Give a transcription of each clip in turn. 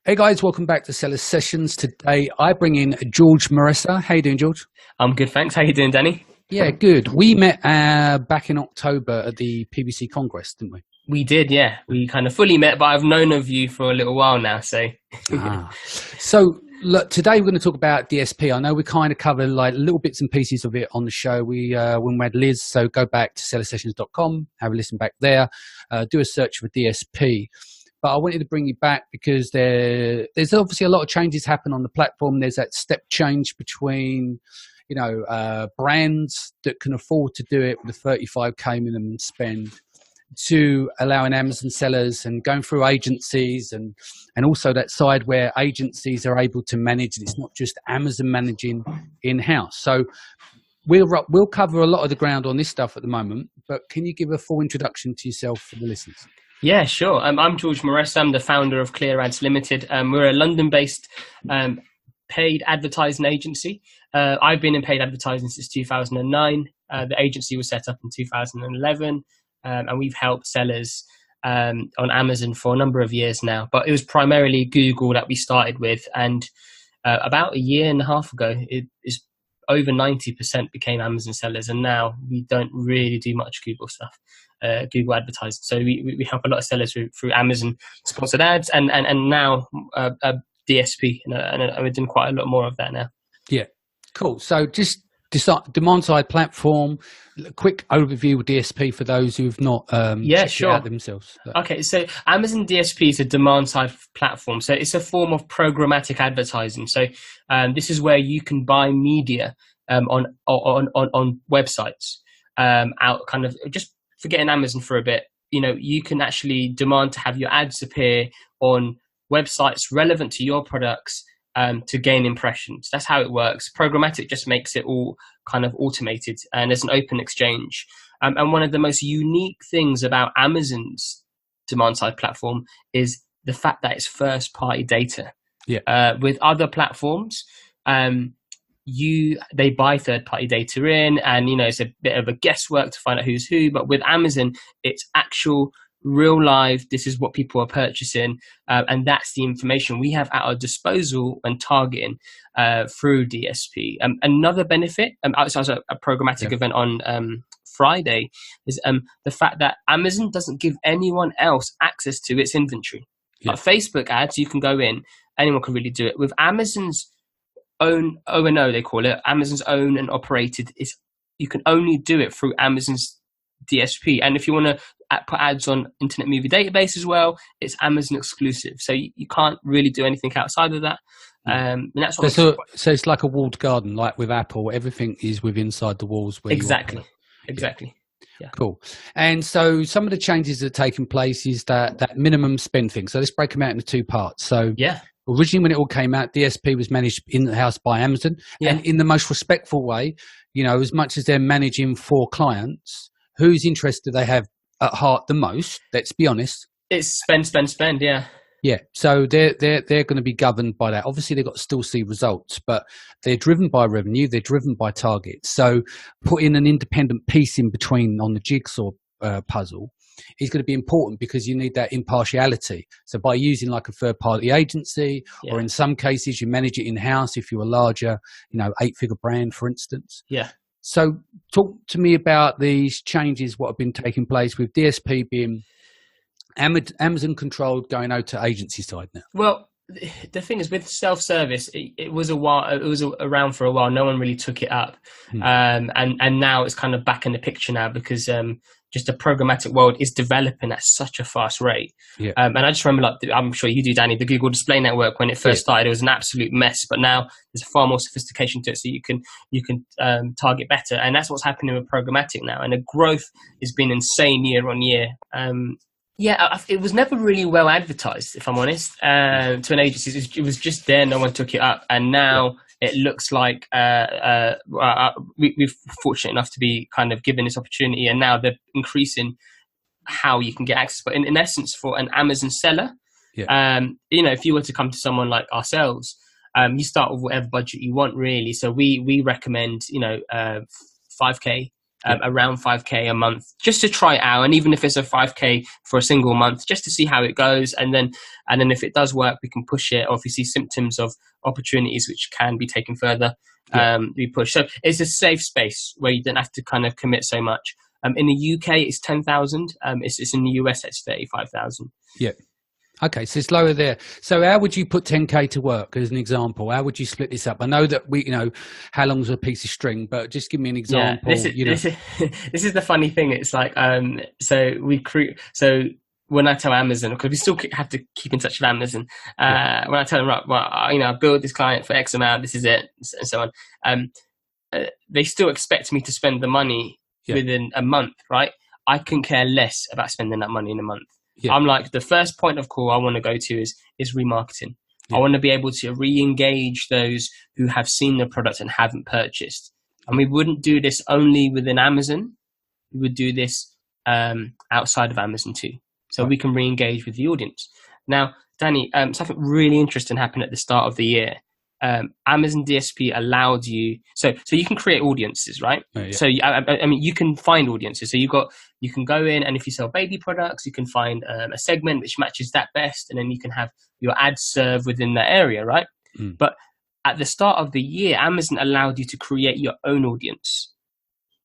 Hey guys, welcome back to Seller Sessions. Today I bring in George Maressa. How you doing, George? I'm good, thanks. How you doing, Danny? Yeah, good. We met back in October at the PBC Congress, didn't we? We did, yeah. We kind of fully met, but I've known of you for a little while now, so. So look, today we're going to talk about DSP. I know we kind of covered like little bits and pieces of it on the show. We when we had Liz, so go back to sellersessions.com, have a listen back there, do a search for DSP. But I wanted to bring you back because there's obviously a lot of changes happen on the platform. There's that step change between, brands that can afford to do it with a 35K minimum spend to allowing Amazon sellers and going through agencies and also that side where agencies are able to manage. It's not just Amazon managing in-house. So we'll cover a lot of the ground on this stuff at the moment, but can you give a full introduction to yourself for the listeners? Yeah, sure. I'm George Maressa. I'm the founder of Clear Ads Limited. We're a London-based paid advertising agency. I've been in paid advertising since 2009. The agency was set up in 2011, and we've helped sellers on Amazon for a number of years now. But it was primarily Google that we started with, and about a year and a half ago, it is over 90% became Amazon sellers, and now we don't really do much Google stuff. Google advertising. So we help a lot of sellers through Amazon sponsored ads and now DSP, and we're doing quite a lot more of that now. Yeah, cool. So just demand side platform, quick overview of DSP for those who've not checked it out themselves. Okay, so Amazon DSP is a demand side platform. So it's a form of programmatic advertising. So this is where you can buy media on websites out kind of just forgetting Amazon for a bit. You can actually demand to have your ads appear on websites relevant to your products to gain impressions. That's how it works. Programmatic just makes it all kind of automated, and there's an open exchange. And one of the most unique things about Amazon's demand side platform is the fact that it's first party data. Yeah. With other platforms, they buy third party data in, and it's a bit of a guesswork to find out who's who. But with Amazon, it's actual real live, this is what people are purchasing, and that's the information we have at our disposal when targeting through DSP. Another benefit, outside of a programmatic event on Friday, is the fact that Amazon doesn't give anyone else access to its inventory. Like Facebook ads, you can go in, anyone can really do it. With Amazon's own O&O, they call it, Amazon's own and operated, you can only do it through Amazon's DSP. And if you want to put ads on Internet Movie Database as well, it's Amazon exclusive. So you can't really do anything outside of that. And that's what so it's like a walled garden, like with Apple, everything is within inside the walls. Where exactly. Yeah. Cool. And so some of the changes that are taking place is that minimum spend thing. So let's break them out into two parts. So originally when it all came out, DSP was managed in-house by Amazon. And in the most respectful way, as much as they're managing for clients, whose interest do they have at heart the most? Let's be honest. It's spend. Yeah. Yeah. So they're going to be governed by that. Obviously, they've got to still see results, but they're driven by revenue. They're driven by targets. So putting an independent piece in between on the jigsaw puzzle is going to be important because you need that impartiality. So by using like a third party agency, or in some cases you manage it in house if you're a larger, 8-figure brand, for instance. Yeah. So talk to me about these changes, what have been taking place with DSP being Amazon controlled, going out to agency side now. Well, the thing is with self-service, it was around for a while. No one really took it up. And now it's kind of back in the picture now because just the programmatic world is developing at such a fast rate. And I just remember, like, I'm sure you do, Danny, the Google Display Network, when it first started, it was an absolute mess, but now there's far more sophistication to it, so you can target better. And that's what's happening with programmatic now. And the growth has been insane year on year. It was never really well advertised, if I'm honest, to an agency. It was just there, no one took it up, and now it looks like we're fortunate enough to be kind of given this opportunity, and now they're increasing how you can get access. But in essence, for an Amazon seller, if you were to come to someone like ourselves, you start with whatever budget you want, really. So we recommend 5K around 5K a month, just to try it out. And even if it's a 5K for a single month, just to see how it goes. And then if it does work, we can push it. Or if we see symptoms of opportunities which can be taken further, we push. So it's a safe space where you don't have to kind of commit so much. In the UK, it's 10,000. It's in the US, it's 35,000. Yeah. Okay, so it's lower there. So how would you put 10K to work as an example? How would you split this up? I know that how long's a piece of string, but just give me an example. Yeah, this is the funny thing. It's like, so when I tell Amazon, because we still have to keep in touch with Amazon, when I tell them, right, well, I build this client for X amount, this is it, and so on. They still expect me to spend the money within a month, right? I couldn't care less about spending that money in a month. Yeah. I'm like, the first point of call I want to go to is remarketing. Yeah. I want to be able to re-engage those who have seen the product and haven't purchased. And we wouldn't do this only within Amazon. We would do this outside of Amazon too. So we can re-engage with the audience. Now, Danny, something really interesting happened at the start of the year. Amazon DSP allowed you, so you can create audiences, right? Oh, yeah. So I mean, you can find audiences. So you can go in, and if you sell baby products, you can find a segment which matches that best, and then you can have your ads serve within that area, right? But at the start of the year, Amazon allowed you to create your own audience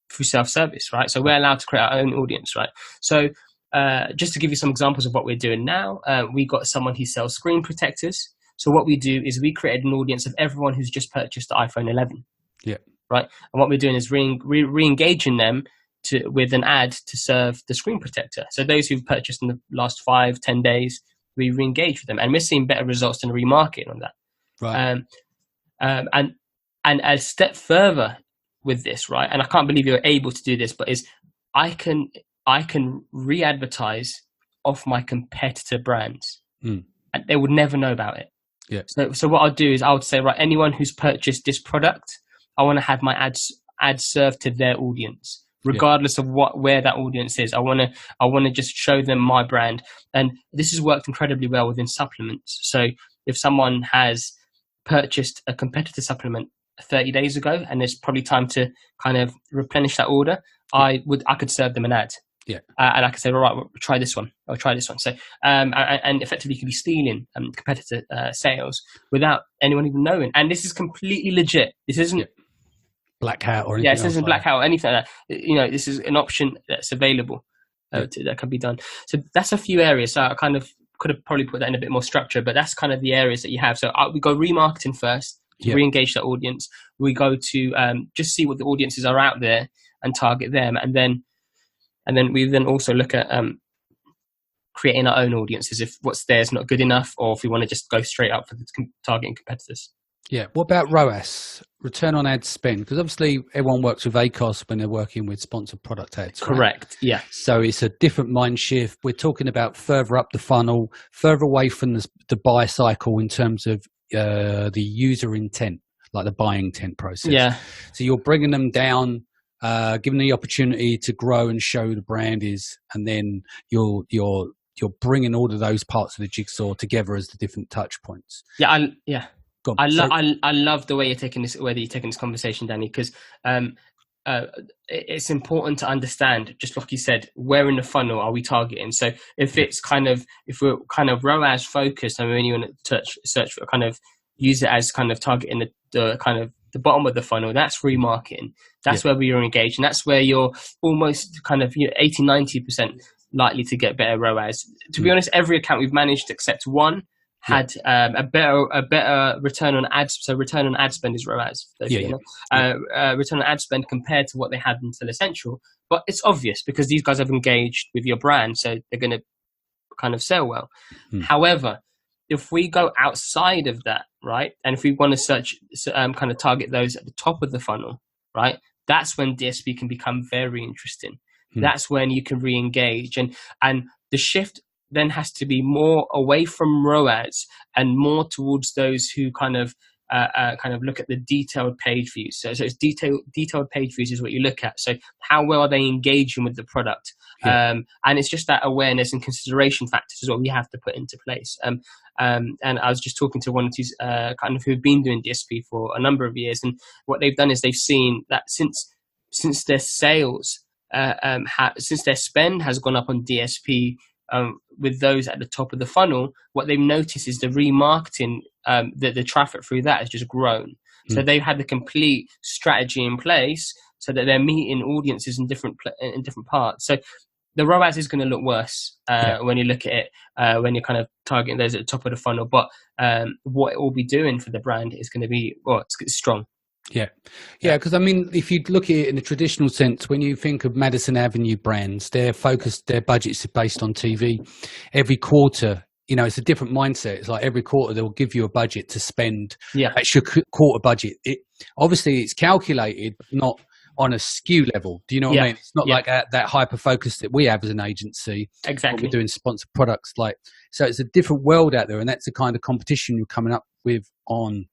through self-service, right? So we're allowed to create our own audience, right? So just to give you some examples of what we're doing now, we got someone who sells screen protectors. So what we do is we created an audience of everyone who's just purchased the iPhone 11. Yeah. Right. And what we're doing is re-engaging them with an ad to serve the screen protector. So those who've purchased in the last 5-10 days, we re-engage with them, and we're seeing better results than remarketing on that. Right. And a step further with this, right? And I can't believe you're able to do this, but I can re-advertise off my competitor brands, and they would never know about it. Yeah. So what I'll do is I would say, right, anyone who's purchased this product, I want to have my ads served to their audience, regardless of where that audience is. I want to just show them my brand, and this has worked incredibly well within supplements. So if someone has purchased a competitor supplement 30 days ago, and there's probably time to kind of replenish that order, I could serve them an ad. Yeah. And I could say, all right, well, try this one. I'll try this one. So, and effectively you could be stealing competitor sales without anyone even knowing. And this is completely legit. This isn't black hat or anything. Yeah, this isn't black hat or anything like that. This is an option that's available that can be done. So that's a few areas. So I kind of could have probably put that in a bit more structure, but that's kind of the areas that you have. So we go remarketing first to re-engage that audience. We go to just see what the audiences are out there and target them. And then we then also look at creating our own audiences if what's there is not good enough, or if we want to just go straight up for the targeting competitors. Yeah. What about ROAS, return on ad spend? Because obviously everyone works with ACOS when they're working with sponsored product ads. Right? Correct. Yeah. So it's a different mind shift. We're talking about further up the funnel, further away from the buy cycle in terms of the user intent, like the buying intent process. Yeah. So you're bringing them down, given the opportunity to grow and show the brand is, and then you're bringing all of those parts of the jigsaw together as the different touch points. Yeah, I love the way you're taking this conversation, Danny, because it's important to understand, just like you said, where in the funnel are we targeting? So if we're kind of ROAS focused, and when you want to search for kind of use it as kind of targeting the kind of the bottom of the funnel, that's remarketing. That's where we are engaged, and that's where you're almost kind of 80-90% likely to get better ROAS. To be honest, every account we've managed except one had a better return on ads. So return on ad spend is ROAS. Return on ad spend compared to what they had in Sell Essential. But it's obvious because these guys have engaged with your brand, so they're going to kind of sell well. However, if we go outside of that, right, and if we want to search, kind of target those at the top of the funnel, right, that's when DSP can become very interesting. That's when you can re-engage, and the shift then has to be more away from ROAS and more towards those who kind of look at the detailed page views. So it's detailed page views is what you look at. So how well are they engaging with the product? And it's just that awareness and consideration factors is what we have to put into place. And I was just talking to one or two kind of who've been doing DSP for a number of years, and what they've done is they've seen that since since their sales, since their spend has gone up on DSP, with those at the top of the funnel, what they've noticed is the remarketing, the traffic through that has just grown. So they've had the complete strategy in place so that they're meeting audiences in different parts. So the ROAS is going to look worse when you look at it, when you're kind of targeting those at the top of the funnel. But what it will be doing for the brand is going to be, well, it's strong. Yeah. Because I mean, if you look at it in the traditional sense, when you think of Madison Avenue brands, their budgets are based on TV. Every quarter, it's a different mindset. It's like every quarter they'll give you a budget to spend. Yeah. That's your quarter budget. Obviously it's calculated, but not on a SKU level. Do you know what I mean? It's not like that hyper focus that we have as an agency. Exactly. We're doing sponsored products. So it's a different world out there, and that's the kind of competition you're coming up with on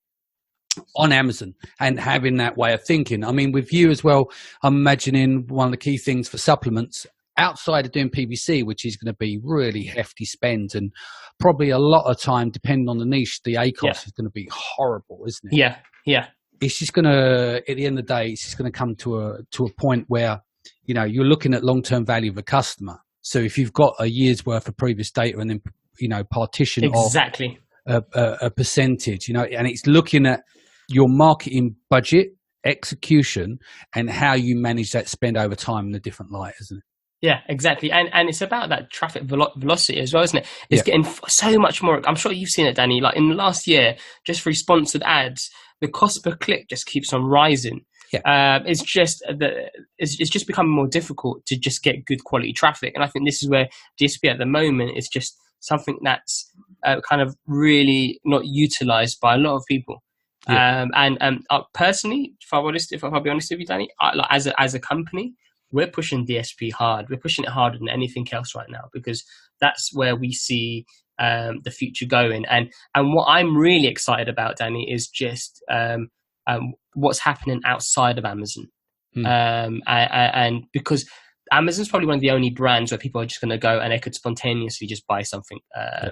Amazon, and having that way of thinking. I mean, with you as well, I'm imagining one of the key things for supplements outside of doing PPC, which is going to be really hefty spends, and probably a lot of time, depending on the niche, the ACOS is going to be horrible, isn't it? Yeah. It's just going to, at the end of the day, it's just going to come to a point where, you're looking at long-term value of a customer. So if you've got a year's worth of previous data and then, partition exactly a percentage, and it's looking at your marketing budget, execution, and how you manage that spend over time in a different light, isn't it? Yeah, exactly. And it's about that traffic velocity as well, isn't it? It's getting so much more. I'm sure you've seen it, Danny. Like in the last year, just for sponsored ads, the cost per click just keeps on rising. Yeah. It's just becoming more difficult to just get good quality traffic. And I think this is where DSP at the moment is just something that's kind of really not utilized by a lot of people. Yeah. Personally, if I'll be honest with you, Danny, as a company, we're pushing DSP hard. We're pushing it harder than anything else right now, because that's where we see the future going. And what I'm really excited about, Danny, is just what's happening outside of Amazon. And because Amazon's probably one of the only brands where people are just going to go and they could spontaneously just buy something.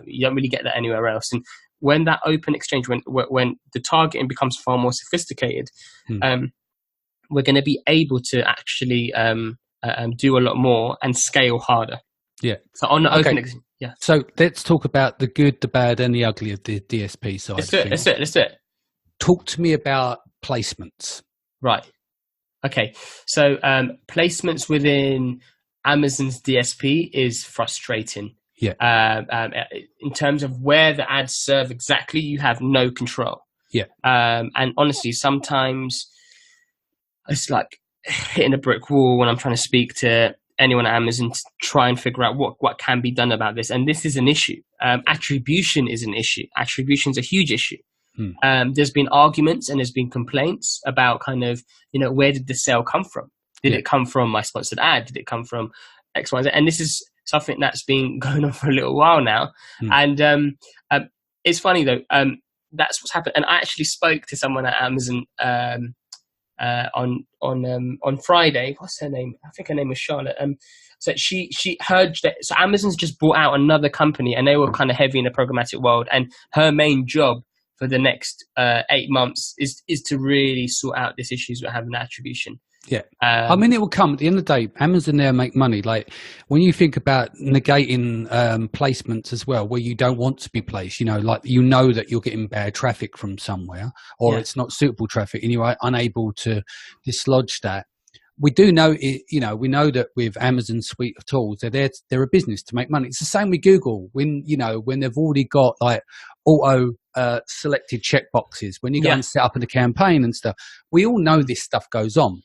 You don't really get that anywhere else. And when that open exchange, when the targeting becomes far more sophisticated, we're going to be able to actually do a lot more and scale harder. Yeah. So on the open, So let's talk about the good, the bad, and the ugly of the DSP side. Let's do it. Talk to me about placements. Right. Okay. So placements within Amazon's DSP is frustrating. Yeah. In terms of where the ads serve exactly, you have no control. Yeah. And honestly, sometimes it's like hitting a brick wall when I'm trying to speak to anyone at Amazon to try and figure out what can be done about this. And this is an issue. Attribution is an issue. Attribution is a huge issue. There's been arguments and there's been complaints about kind of, where did the sale come from? Did it come from my sponsored ad? Did it come from X, Y, Z? And this is something that's been going on for a little while now. And it's funny though, that's what's happened. And I actually spoke to someone at Amazon on Friday. What's her name? I think her name was Charlotte. So she heard that. So Amazon's just bought out another company, and they were kind of heavy in the programmatic world. And her main job for the next 8 months is to really sort out these issues with having attribution. Yeah. I mean, it will come at the end of the day. Amazon there make money. Like when you think about negating placements as well, where you don't want to be placed, like that you're getting bad traffic from somewhere, or it's not suitable traffic, and you're unable to dislodge that. We do know it. We know that with Amazon's suite of tools, they're a business to make money. It's the same with Google. When they've already got like auto selected checkboxes, when you go and set up in a campaign and stuff, we all know this stuff goes on.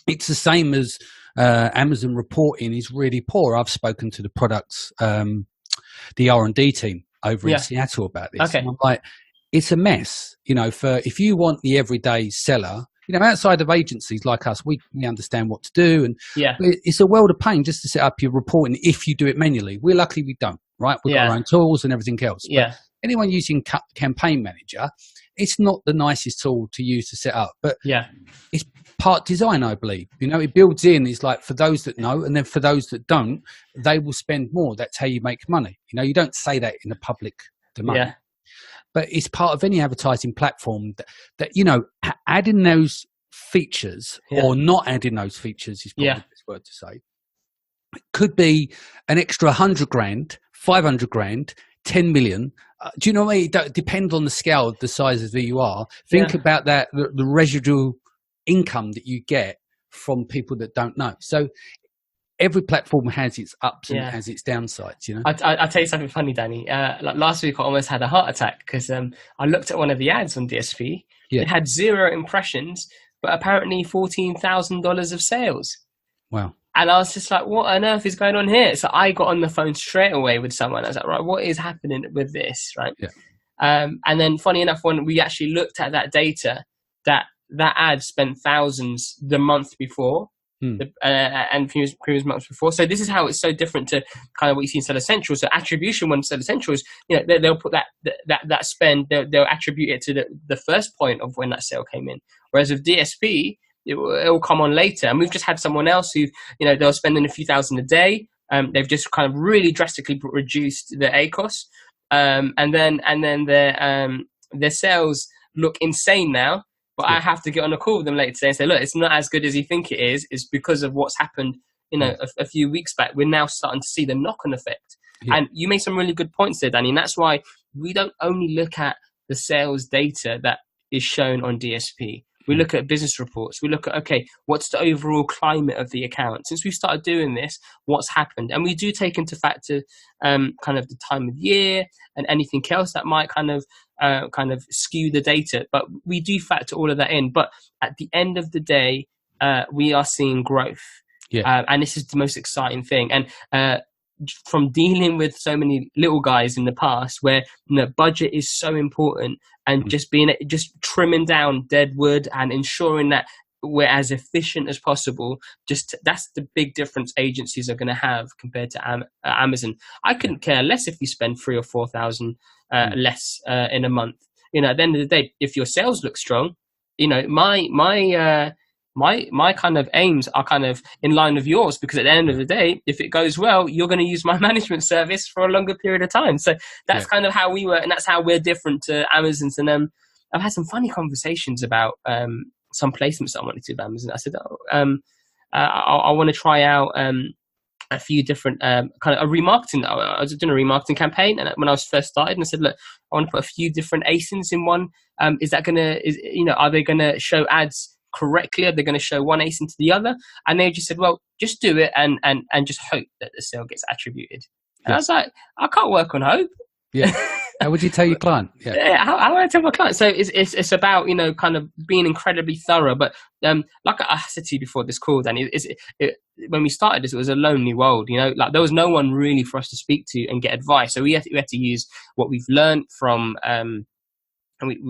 It's the same as Amazon reporting is really poor. I've spoken to the products, the R&D team over in Seattle about this. Okay. And I'm like, it's a mess. If you want the everyday seller, outside of agencies like us, we understand what to do. And it's a world of pain just to set up your reporting if you do it manually. We're lucky we don't, right? We've got our own tools and everything else. But anyone using Campaign Manager, it's not the nicest tool to use to set up. But it's part design, I believe. It builds in. It's like for those that know, and then for those that don't, they will spend more. That's how you make money. You don't say that in the public domain. But it's part of any advertising platform that adding those features or not adding those features is probably the best word to say. It could be an extra 100 grand, 500 grand, 10 million. Do you know what I mean? It depends on the scale of the size of who you are. Think about that, the residual income that you get from people that don't know. So every platform has its ups and has its downsides, you know. I'll tell you something funny, Danny. Like last week, I almost had a heart attack because I looked at one of the ads on DSP. It had 0 impressions, but apparently $14,000 of sales. Wow. And I was just like, what on earth is going on here? So I got on the phone straight away with someone. I was like, right, what is happening with this, right? Yeah. And then funny enough, when we actually looked at that data, that ad spent thousands the month before. And previous months before. So this is how it's so different to kind of what you see in Seller Central. So attribution, when Seller Central is, you know, they'll put that spend, they'll attribute it to the first point of when that sale came in. Whereas with DSP, it will come on later. And we've just had someone else who, you know, they're spending a few thousand a day. They've just kind of really drastically reduced their ACOS. And then their sales look insane now. But I have to get on a call with them later today and say, look, it's not as good as you think it is. It's because of what's happened, you know, a few weeks back. We're now starting to see the knock-on effect. Yeah. And you made some really good points there, Danny. And that's why we don't only look at the sales data that is shown on DSP. We look at business reports. We look at, okay, what's the overall climate of the account? Since we started doing this, what's happened? And we do take into factor kind of the time of year and anything else that might kind of skew the data. But we do factor all of that in. But at the end of the day, we are seeing growth. Yeah. And this is the most exciting thing. And from dealing with so many little guys in the past where, you know, budget is so important and just trimming down dead wood and ensuring that we're as efficient as possible. That's the big difference agencies are going to have compared to Amazon. I couldn't care less if you spend 3,000 or 4,000 less in a month. You know, at the end of the day, if your sales look strong, you know, my kind of aims are kind of in line with yours, because at the end of the day, if it goes well, you're going to use my management service for a longer period of time. So that's kind of how we work, and that's how we're different to Amazon's. And I've had some funny conversations about some placements that I wanted to do with Amazon. I said, I want to try out a few different kind of a remarketing. I was doing a remarketing campaign, and when I was first started, and I said, look, I want to put a few different ASINs in one. Is that are they going to show ads correctly? Are they going to show one ASIN to the other? And they just said, well, just do it and just hope that the sale gets attributed. And I was like, I can't work on hope. Yeah. How would you tell your client? Yeah. How would I tell my client? So it's about, you know, kind of being incredibly thorough. But like I said to you before this call, Danny, when we started this, it was a lonely world. You know, like there was no one really for us to speak to and get advice. So we had to use what we've learned from. And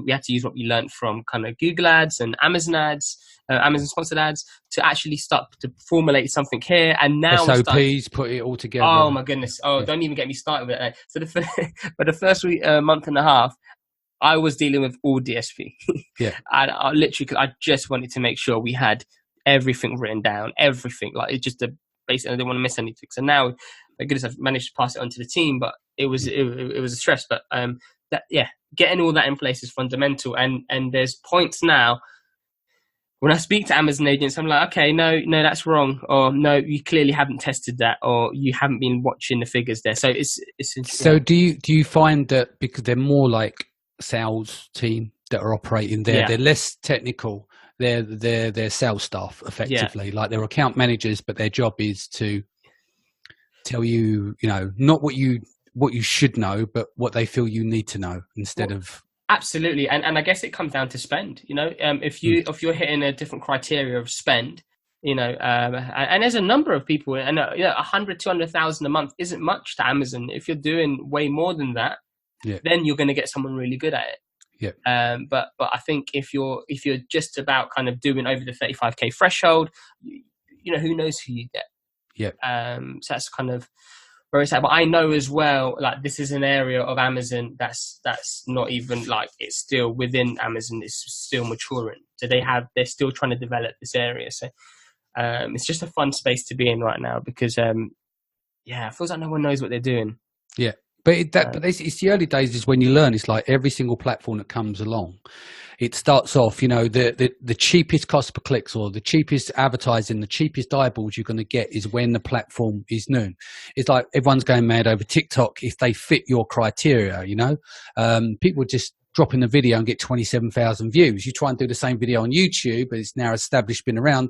we had to use what we learned from kind of Google ads and Amazon ads, Amazon sponsored ads, to actually start to formulate something here. And now SOPs, put it all together. Oh my goodness! Don't even get me started with it. So for the first week, month and a half, I was dealing with all DSP. Yeah, and I literally, cause I just wanted to make sure we had everything written down, everything. Like it's just basically, I didn't want to miss anything. So now, my goodness, I've managed to pass it on to the team, but it was a stress. But getting all that in place is fundamental. And there's points now when I speak to Amazon agents, I'm like, okay, no, that's wrong, or no, you clearly haven't tested that, or you haven't been watching the figures there. So it's so do you find that because they're more like sales team that are operating there, they're less technical, they're sales staff effectively, like they're account managers, but their job is to tell you, you know, not what you should know, but what they feel you need to know instead of. Absolutely. And I guess it comes down to spend, you know, if you're hitting a different criteria of spend, you know, and there's a number of people, and 100, 200,000 a month isn't much to Amazon. If you're doing way more than that, then you're going to get someone really good at it. Yeah. But I think if you're just about kind of doing over the 35K threshold, you know, who knows who you get. Yeah. So that's kind of where it's at. But I know as well, like this is an area of Amazon that's not even like, it's still within Amazon, it's still maturing. So they're still trying to develop this area. So it's just a fun space to be in right now, because it feels like no one knows what they're doing. Yeah. But it's the early days is when you learn. It's like every single platform that comes along, it starts off, you know, the cheapest cost per clicks or the cheapest advertising, the cheapest eyeballs you're going to get is when the platform is new. It's like everyone's going mad over TikTok if they fit your criteria, you know. People just drop in a video and get 27,000 views. You try and do the same video on YouTube, but it's now established, been around,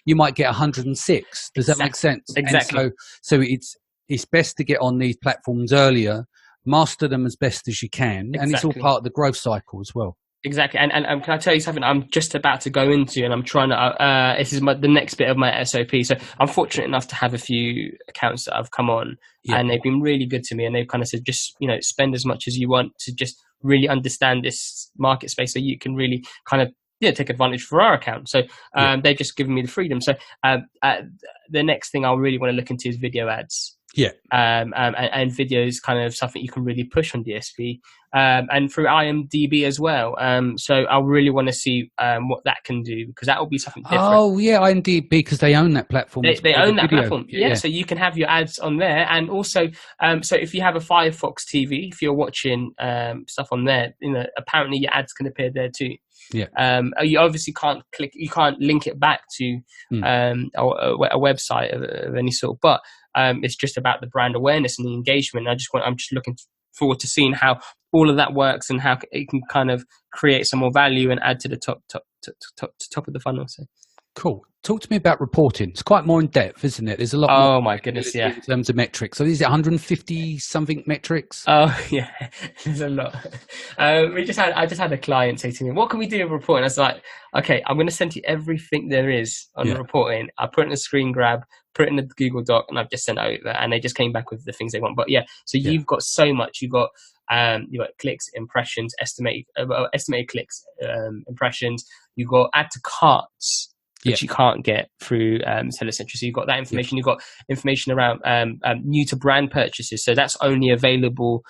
you might get 106. Does that make sense? Exactly. And so it's best to get on these platforms earlier, master them as best as you can, and it's all part of the growth cycle as well. Exactly. And can I tell you something I'm just about to go into, and I'm trying to, this is the next bit of my SOP. So I'm fortunate enough to have a few accounts that have come on, and they've been really good to me, and they've kind of said, just, you know, spend as much as you want to just really understand this market space so you can really kind of take advantage for our account. So they've just given me the freedom. So the next thing I'll really want to look into is video ads. And video is kind of something you can really push on DSP, and through IMDb as well. So I really want to see what that can do, because that will be something different. Oh yeah, IMDb, because they own that platform. They own that platform. Yeah, so you can have your ads on there, and also, so if you have a Firefox TV, if you're watching stuff on there, you know, apparently your ads can appear there too. You obviously can't link it back to a website of any sort, but it's just about the brand awareness and the engagement. I'm just looking forward to seeing how all of that works and how it can kind of create some more value and add to the top of the funnel. So cool. Talk to me about reporting. It's quite more in depth, isn't it? There's a lot. Oh my goodness, yeah. In terms of metrics, so is it 150 something metrics? Oh yeah, there's a lot. I just had a client say to me, "What can we do with reporting?" I was like, "Okay, I'm going to send you everything there is on reporting. I put it in a screen grab, put it in a Google Doc, and I've just sent it over." And they just came back with the things they want. But you've got so much. You've got clicks, impressions, estimated clicks, impressions. You've got add to carts, which you can't get through Seller Central. So you've got that information. You've got information around new to brand purchases. So that's only available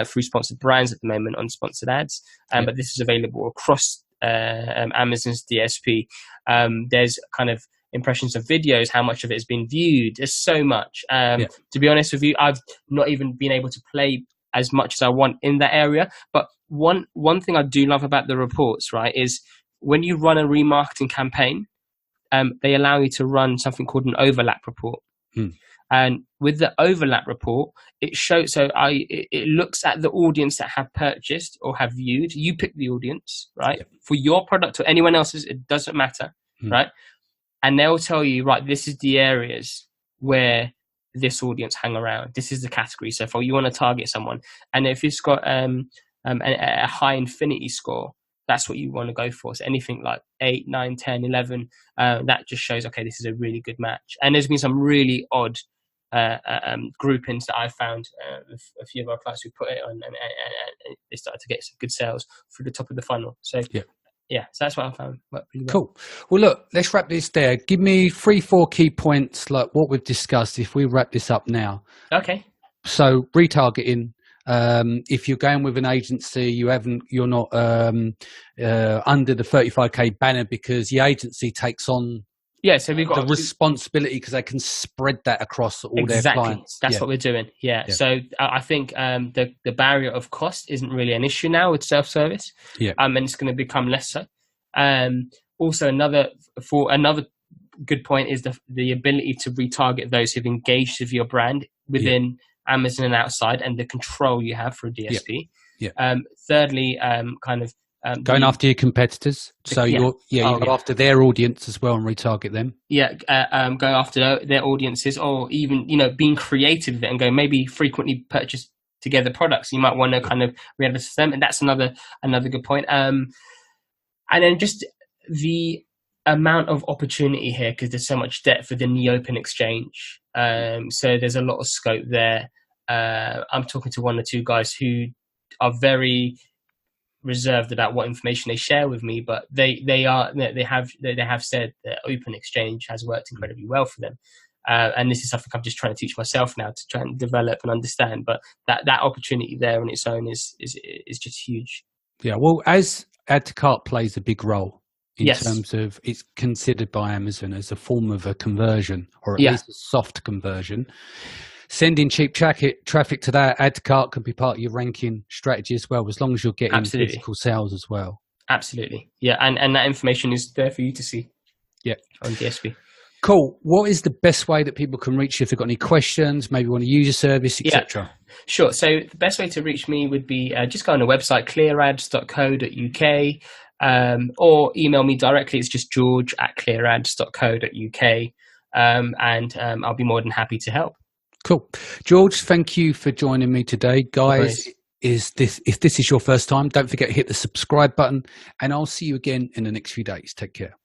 through sponsored brands at the moment on sponsored ads. But this is available across Amazon's DSP. There's kind of impressions of videos, how much of it has been viewed. There's so much. To be honest with you, I've not even been able to play as much as I want in that area. But one thing I do love about the reports, right, is when you run a remarketing campaign, they allow you to run something called an overlap report. And with the overlap report, it shows, it looks at the audience that have purchased or have viewed. You pick the audience, right? For your product or anyone else's, it doesn't matter, right? And they'll tell you, right, this is the areas where this audience hang around. This is the category. So if you want to target someone, and if it's got a high infinity score, that's what you want to go for. So anything like 8, 9, 10, 11, that just shows, okay, this is a really good match. And there's been some really odd groupings that I found with a few of our clients who put it on, and they started to get some good sales through the top of the funnel. So so that's what I found. Really cool. Well, look, let's wrap this there. Give me 3-4 key points, like what we've discussed, if we wrap this up now. Okay. So retargeting. If you're going with an agency, you're not under the 35K banner, because the agency takes on so we've got the responsibility, because they can spread that across all their clients. That's what we're doing. So I think the barrier of cost isn't really an issue now with self-service. And it's going to become less so. Also, another good point is the ability to retarget those who've engaged with your brand within Amazon and outside, and the control you have for a DSP. Thirdly, going after your competitors. So you go after their audience as well and retarget them. Go after their audiences, or even, being creative with it and go maybe frequently purchase together products. You might want to kind of re-advertise them, and that's another good point. And then just the amount of opportunity here, because there's so much depth within the open exchange. So there's a lot of scope there. I'm talking to 1 or 2 guys who are very reserved about what information they share with me, but they have said that open exchange has worked incredibly well for them. And this is something I'm just trying to teach myself now to try and develop and understand. But that opportunity there on its own is just huge. Yeah, well, as add to cart plays a big role in terms of, it's considered by Amazon as a form of a conversion, or at least a soft conversion. Sending cheap traffic to that add to cart can be part of your ranking strategy as well, as long as you're getting physical sales as well. Absolutely. Yeah. And that information is there for you to see. Yeah. On DSP. Cool. What is the best way that people can reach you if they've got any questions, maybe want to use your service, etc.? Yeah, sure. So the best way to reach me would be just go on the website, clearads.co.uk, or email me directly. It's just george@clearads.co.uk, and I'll be more than happy to help. Cool. George, thank you for joining me today. Guys, if this is your first time, don't forget to hit the subscribe button, and I'll see you again in the next few days. Take care.